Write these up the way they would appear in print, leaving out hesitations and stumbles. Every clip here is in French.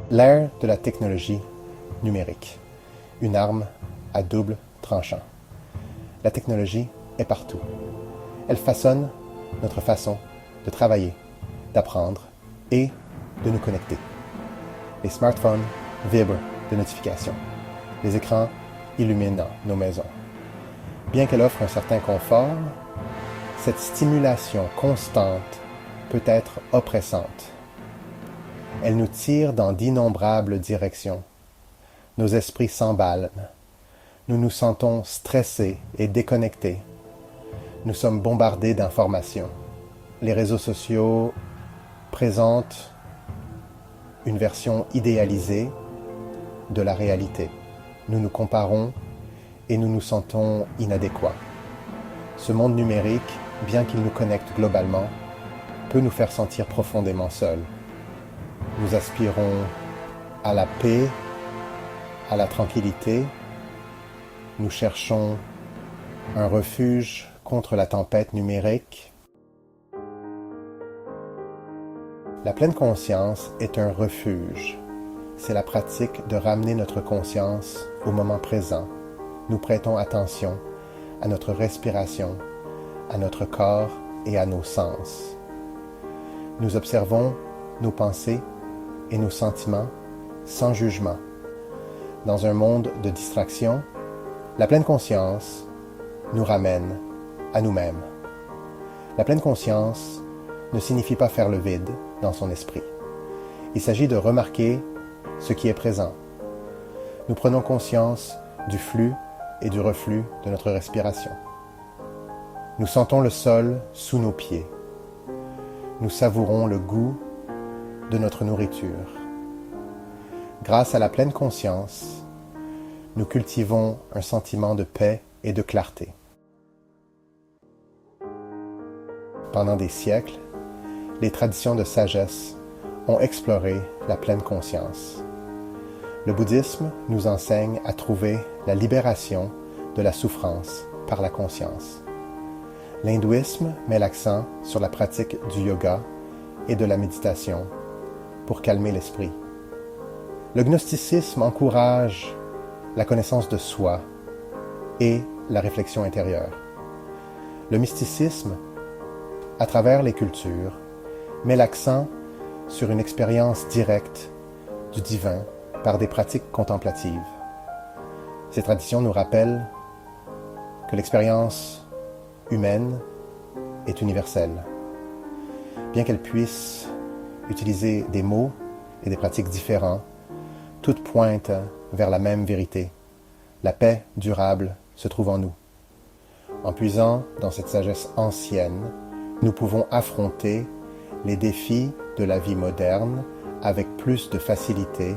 L'ère de la technologie numérique, une arme à double tranchant. La technologie est partout. Elle façonne notre façon de travailler, d'apprendre et de nous connecter. Les smartphones vibrent de notifications. Les écrans illuminent nos maisons. Bien qu'elle offre un certain confort, cette stimulation constante peut être oppressante. Elle nous tire dans d'innombrables directions. Nos esprits s'emballent. Nous nous sentons stressés et déconnectés. Nous sommes bombardés d'informations. Les réseaux sociaux présentent une version idéalisée de la réalité. Nous nous comparons et nous nous sentons inadéquats. Ce monde numérique, bien qu'il nous connecte globalement, peut nous faire sentir profondément seuls. Nous aspirons à la paix, à la tranquillité. Nous cherchons un refuge contre la tempête numérique. La pleine conscience est un refuge. C'est la pratique de ramener notre conscience au moment présent. Nous prêtons attention à notre respiration, à notre corps et à nos sens. Nous observons nos pensées et nos sentiments sans jugement. Dans un monde de distraction, la pleine conscience nous ramène à nous-mêmes. La pleine conscience ne signifie pas faire le vide dans son esprit. Il s'agit de remarquer ce qui est présent. Nous prenons conscience du flux et du reflux de notre respiration. Nous sentons le sol sous nos pieds. Nous savourons le goût de notre nourriture. Grâce à la pleine conscience, nous cultivons un sentiment de paix et de clarté. Pendant des siècles, les traditions de sagesse ont exploré la pleine conscience. Le bouddhisme nous enseigne à trouver la libération de la souffrance par la conscience. L'hindouisme met l'accent sur la pratique du yoga et de la méditation pour calmer l'esprit. Le gnosticisme encourage la connaissance de soi et la réflexion intérieure. Le mysticisme, à travers les cultures, met l'accent sur une expérience directe du divin par des pratiques contemplatives. Ces traditions nous rappellent que l'expérience humaine est universelle. Bien qu'elle puisse utiliser des mots et des pratiques différents, toutes pointent vers la même vérité. La paix durable se trouve en nous. En puisant dans cette sagesse ancienne, nous pouvons affronter les défis de la vie moderne avec plus de facilité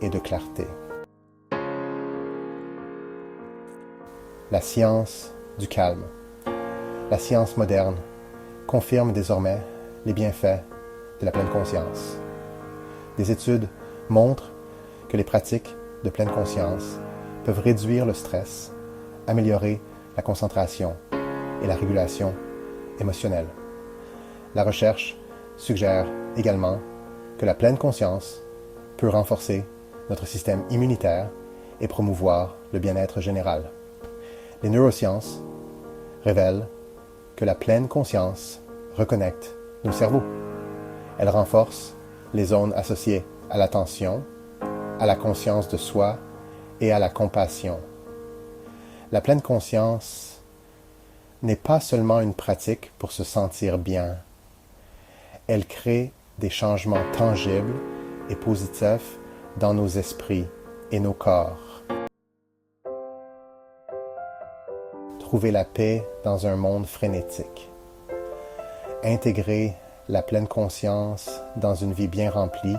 et de clarté. La science du calme. La science moderne confirme désormais les bienfaits de la pleine conscience. Des études montrent que les pratiques de pleine conscience peuvent réduire le stress, améliorer la concentration et la régulation émotionnelle. La recherche suggère également que la pleine conscience peut renforcer notre système immunitaire et promouvoir le bien-être général. Les neurosciences révèlent que la pleine conscience reconnecte nos cerveaux. Elle renforce les zones associées à l'attention, à la conscience de soi et à la compassion. La pleine conscience n'est pas seulement une pratique pour se sentir bien. Elle crée des changements tangibles et positifs dans nos esprits et nos corps. Trouver la paix dans un monde frénétique. Intégrer la pleine conscience dans une vie bien remplie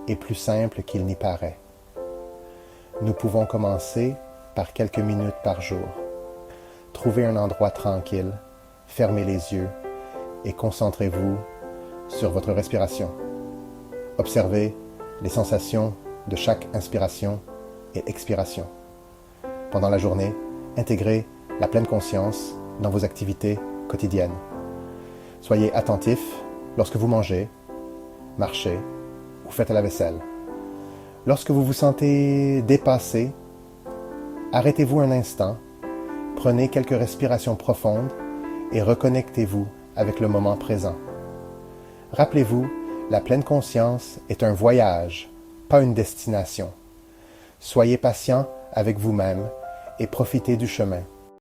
est plus simple qu'il n'y paraît. Nous pouvons commencer par quelques minutes par jour. Trouvez un endroit tranquille, fermez les yeux et concentrez-vous sur votre respiration. Observez les sensations de chaque inspiration et expiration. Pendant la journée, intégrez la pleine conscience dans vos activités quotidiennes. Soyez attentif lorsque vous mangez, marchez ou faites la vaisselle. Lorsque vous vous sentez dépassé, arrêtez-vous un instant, prenez quelques respirations profondes et reconnectez-vous avec le moment présent. Rappelez-vous, la pleine conscience est un voyage, pas une destination. Soyez patient avec vous-même et profitez du chemin.